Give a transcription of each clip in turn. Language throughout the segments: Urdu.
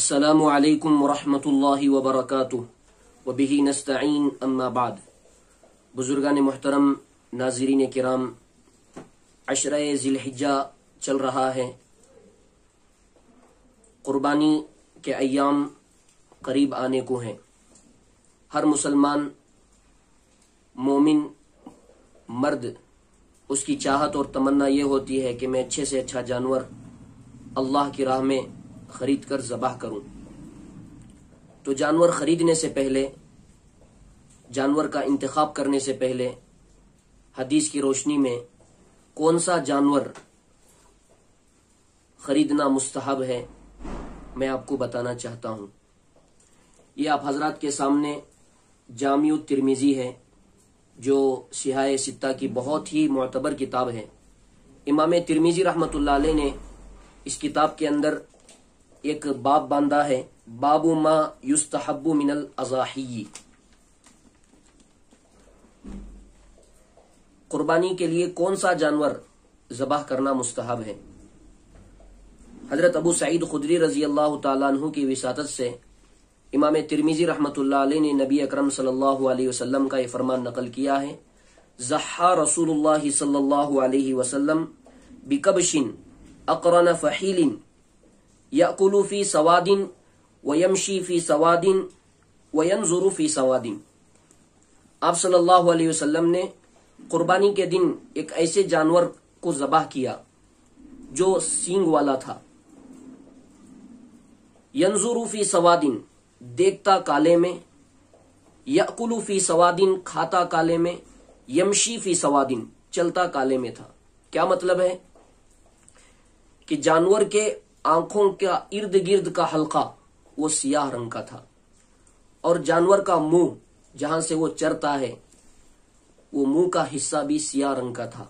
السلام علیکم ورحمۃ اللہ وبرکاتہ وبہ نستعین اما بعد۔ بزرگان محترم، ناظرین کرام، عشرہ ذی الحجہ چل رہا ہے۔ قربانی کے ایام قریب آنے کو ہیں۔ ہر مسلمان مومن مرد اس کی چاہت اور تمنا یہ ہوتی ہے کہ میں اچھے سے اچھا جانور اللہ کی راہ میں خرید کر ذبح کروں۔ تو جانور خریدنے سے پہلے، جانور کا انتخاب کرنے سے پہلے حدیث کی روشنی میں کون سا جانور خریدنا مستحب ہے میں آپ کو بتانا چاہتا ہوں۔ یہ آپ حضرات کے سامنے جامع الترمذی ہے، جو صحاح ستہ کی بہت ہی معتبر کتاب ہے۔ امام ترمذی رحمۃ اللہ علیہ نے اس کتاب کے اندر ایک باب باندھا ہے، باب ما یستحب من الاضاحی۔ قربانی کے لیے کون سا جانور ذبح کرنا مستحب ہے۔ حضرت ابو سعید خدری رضی اللہ تعالیٰ عنہ کی وساطت سے امام ترمذی رحمۃ اللہ علیہ نے نبی اکرم صلی اللہ علیہ وسلم کا یہ فرمان نقل کیا ہے، ضحى رسول اللہ صلی اللہ علیہ وسلم بکبش اقرن فحیل یأکل فی سواد ویمشی فی سواد وینظر فی سواد۔ آپ صلی اللہ علیہ وسلم نے قربانی کے دن ایک ایسے جانور کو ذبح کیا جو سینگ والا تھا، ینظر فی سواد دیکھتا کالے میں، یأکل فی سواد کھاتا کالے میں، یمشی فی سواد چلتا کالے میں تھا۔ کیا مطلب ہے کہ جانور کے آنکھوں کا ارد گرد کا حلقہ وہ سیاہ رنگ کا تھا، اور جانور کا منہ جہاں سے وہ چرتا ہے وہ منہ کا حصہ بھی سیاہ رنگ کا تھا،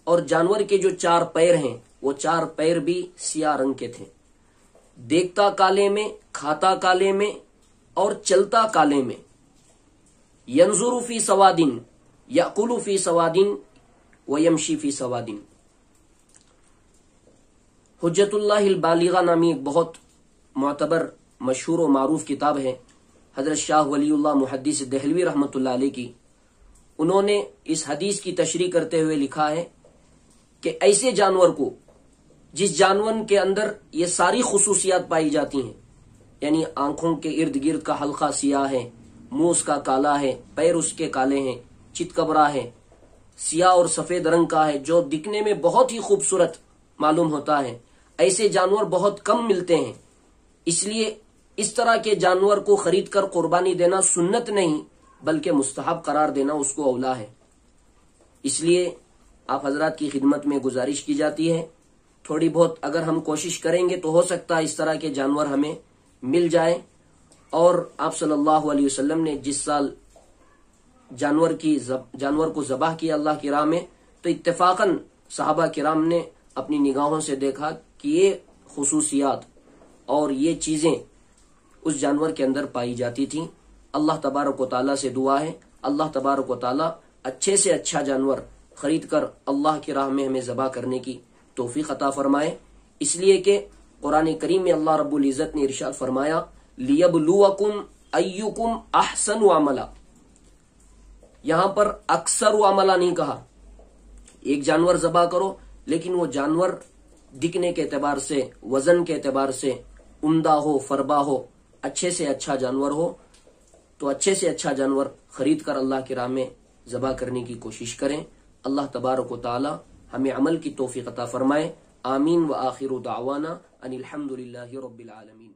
اور جانور کے جو چار پیر ہیں وہ چار پیر بھی سیاہ رنگ کے تھے۔ دیکھتا کالے میں، کھاتا کالے میں، اور چلتا کالے میں۔ ینظر فی سواد یأکل فی سواد ویمشی فی سواد۔ حجت اللہ البالغہ نامی ایک بہت معتبر، مشہور و معروف کتاب ہے، حضرت شاہ ولی اللہ محدث دہلوی رحمۃ اللہ علیہ کی۔ انہوں نے اس حدیث کی تشریح کرتے ہوئے لکھا ہے کہ ایسے جانور کو جس جانور کے اندر یہ ساری خصوصیات پائی جاتی ہیں، یعنی آنکھوں کے ارد گرد کا حلقہ سیاہ ہے، منہ اس کا کالا ہے، پیر اس کے کالے ہیں، چتکبرا ہے، سیاہ اور سفید رنگ کا ہے، جو دکھنے میں بہت ہی خوبصورت معلوم ہوتا ہے، ایسے جانور بہت کم ملتے ہیں۔ اس لیے اس طرح کے جانور کو خرید کر قربانی دینا سنت نہیں بلکہ مستحب قرار دینا اس کو اولا ہے۔ اس لیے آپ حضرات کی خدمت میں گزارش کی جاتی ہے، تھوڑی بہت اگر ہم کوشش کریں گے تو ہو سکتا ہے اس طرح کے جانور ہمیں مل جائیں۔ اور آپ صلی اللہ علیہ وسلم نے جس سال جانور کو ذبح کیا اللہ کی راہ میں، تو اتفاقاً صحابہ کرام نے اپنی نگاہوں سے دیکھا کہ یہ خصوصیات اور یہ چیزیں اس جانور کے اندر پائی جاتی تھیں۔ اللہ تبارک و تعالیٰ سے دعا ہے، اللہ تبارک و تعالیٰ اچھے سے اچھا جانور خرید کر اللہ کی راہ میں ہمیں ذبح کرنے کی توفیق عطا فرمائے۔ اس لیے کہ قرآن کریم میں اللہ رب العزت نے ارشاد فرمایا، لِيَبْلُوَكُمْ أَيُّكُمْ أَحْسَنُ عَمَلًا۔ یہاں پر اکثر عملہ نہیں کہا۔ ایک جانور ذبح کرو، لیکن وہ جانور دکھنے کے اعتبار سے، وزن کے اعتبار سے عمدہ ہو، فربا ہو، اچھے سے اچھا جانور ہو، تو اچھے سے اچھا جانور خرید کر اللہ کی راہ میں ذبح کرنے کی کوشش کریں۔ اللہ تبارک و تعالی ہمیں عمل کی توفیق عطا فرمائے۔ آمین۔ وآخر دعوانا ان الحمد للہ رب العالمین۔